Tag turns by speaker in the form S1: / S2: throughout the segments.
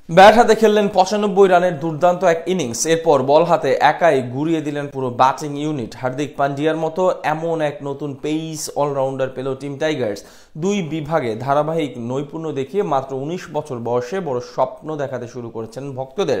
S1: Bat হাতে খেললেন ৯৫ রানের দুর্দান্ত এক ইনিংস। এরপর বল হাতে একাই ঘুরিয়ে দিলেন পুরো ব্যাটিং ইউনিট। হার্দিক পান্ডিয়ার মতো এমন এক নতুন পেস অলরাউন্ডার পেল টিম টাইগার্স। দুই বিভাগে ধারাবাহিক নৈপুণ্য দেখিয়ে মাত্র ১৯ বছর বয়সে বড় স্বপ্ন দেখাতে শুরু করেছেন ভক্তদের।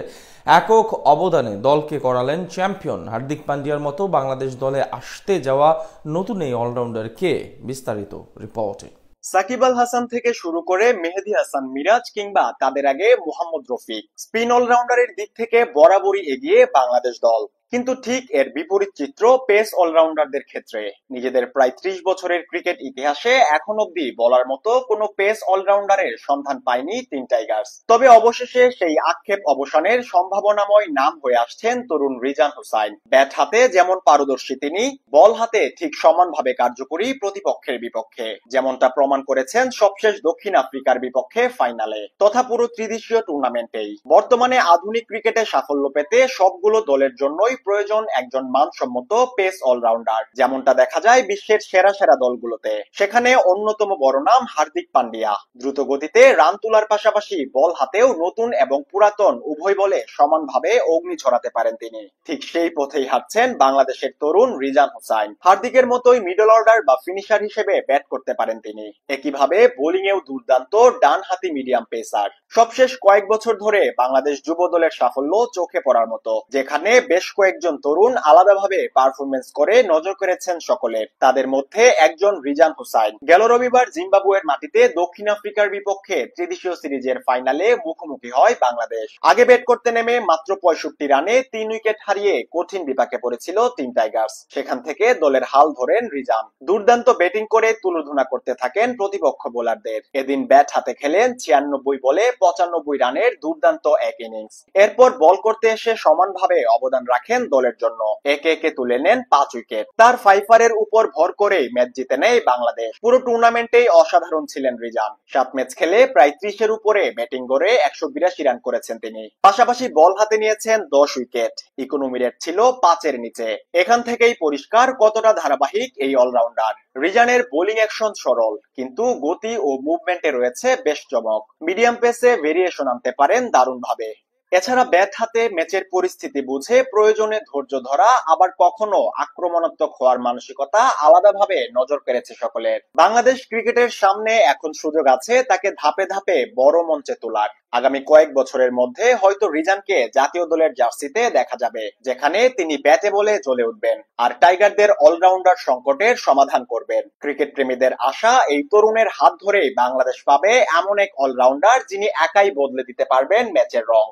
S1: একক অবদানে দলকে করালেন চ্যাম্পিয়ন। হার্দিক পান্ডিয়ার মতো বাংলাদেশ দলে আসতে যাওয়া নতুন এই অলরাউন্ডার কে? বিস্তারিত রিপোর্টে।
S2: সাকিব আল হাসান থেকে শুরু করে মেহেদী হাসান মিরাজ কিংবা তাদের আগে মোহাম্মদ রফিক, স্পিন অলরাউন্ডারের দিক থেকে বরাবরই এগিয়ে বাংলাদেশ দল। কিন্তু ঠিক এর বিপরীত চিত্র পেস অলরাউন্ডারদের ক্ষেত্রে। নিজেদের প্রায় ৩০ বছরের ক্রিকেট ইতিহাসে এখন অব্দি বলার মতো কোনো পেস অলরাউন্ডারের সন্ধান পায়নি টিম টাইগার্স। তবে অবশেষে সেই আক্ষেপ অবসানের সম্ভাবনাময় নাম হয়ে আসছেন তরুণ রিজান হোসাইন। ব্যাট হাতে যেমন পারদর্শী তিনি, বল হাতে ঠিক সমানভাবে কার্যকরী প্রতিপক্ষের বিপক্ষে, যেমনটা প্রমাণ করেছেন সবশেষ দক্ষিণ আফ্রিকার বিপক্ষে ফাইনালে তথা পুরো ত্রিদেশীয় টুর্নামেন্টেই। বর্তমানে আধুনিক ক্রিকেটে সাফল্য পেতে সবগুলো দলের জন্যই প্রয়োজন একজন মানসম্মত পেস অলরাউন্ডার, যেমনটা দেখা যায় বিশ্বের সেরা সেরা দলগুলোতে। সেখানে অন্যতম বড় নাম হার্দিক পান্ডিয়া। দ্রুত গতিতে রান তোলার পাশাপাশি বল হাতেও নতুন এবং পুরাতন উভয় বলে সমানভাবে অগ্নি ছড়াতে পারেন তিনি। ঠিক সেই পথেই হাঁটছেন বাংলাদেশের তরুণ রিজান হোসাইন। হার্দিকের মতোই মিডল অর্ডার বা ফিনিশার হিসেবে ব্যাট করতে পারেন তিনি। একইভাবে বোলিং এও দুর্দান্ত ডান হাতি মিডিয়াম পেসার। সবশেষ কয়েক বছর ধরে বাংলাদেশ যুব দলের সাফল্য চোখে পড়ার মতো, যেখানে বেশ কয়েকজন তরুণ আলাদাভাবে পারফরমেন্স করে নজর কেড়েছেন সকলের। তাদের মধ্যে একজন রিজান হোসাইন। গেল রবিবার জিম্বাবুয়ের মাটিতে দক্ষিণ আফ্রিকার বিপক্ষে ত্রিদেশীয় সিরিজের ফাইনালে মুখোমুখি হয় বাংলাদেশ। আগে ব্যাট করতে নেমে মাত্র ৬৫ রানে ৩ উইকেট হারিয়ে কঠিন বিপাকে পড়েছিল টিম টাইগার্স। সেখান থেকে দলের হাল ধরেন রিজান। দুর্দান্ত ব্যাটিং করে তুলোধুনা করতে থাকেন প্রতিপক্ষ বোলারদের। এদিন ব্যাট হাতে খেলেন ৯৬ বলে ৯৫ রানের দুর্দান্ত এক ইনিংস। এরপর বল করতে এসে সমানভাবে অবদান রাখেন দলের জন্য। একে একে তুলে নেন ৫ উইকেট। তার ফাইফারের উপর ভর করে ম্যাচ জিতে নেয় বাংলাদেশ। পুরো টুর্নামেন্টেই অসাধারণ ছিলেন রিজান। ৭ ম্যাচ খেলে প্রায় ৩০-এর উপরে ব্যাটিং গড়ে ১৮২ রান করেছেন তিনি। পাশাপাশি বল হাতে নিয়েছেন ১০ উইকেট। ইকোনমি রেট ছিল ৫-এর নিচে। এখান থেকেই পরিষ্কার কতটা ধারাবাহিক এই অলরাউন্ডার। রিজানের বোলিং অ্যাকশন সরল, কিন্তু গতি ও মুভমেন্টে রয়েছে বেশ চমক। মিডিয়াম পেসে ভেরিয়েশন আনতে পারেন দারুণভাবে। এছাড়া ব্যাট হাতে ম্যাচের পরিস্থিতি বুঝে প্রয়োজনে ধৈর্য ধরা, আবার কখনো আক্রমণাত্মক হওয়ার মানসিকতা আলাদাভাবে নজর কেড়েছে সকলের। বাংলাদেশ ক্রিকেটের সামনে এখন সুযোগ আছে তাকে ধাপে ধাপে বড় মঞ্চে তোলার। আগামী কয়েক বছরের মধ্যে হয়তো রিজানকে জাতীয় দলের জার্সিতে দেখা যাবে, যেখানে তিনি ব্যাটে বলে জ্বলে উঠবেন আর টাইগারদের অলরাউন্ডার সংকটের সমাধান করবেন। ক্রিকেট প্রেমীদের আশা, এই তরুণের হাত ধরেই বাংলাদেশ পাবে এমন এক অলরাউন্ডার যিনি একাই বদলে দিতে পারবেন ম্যাচের রং।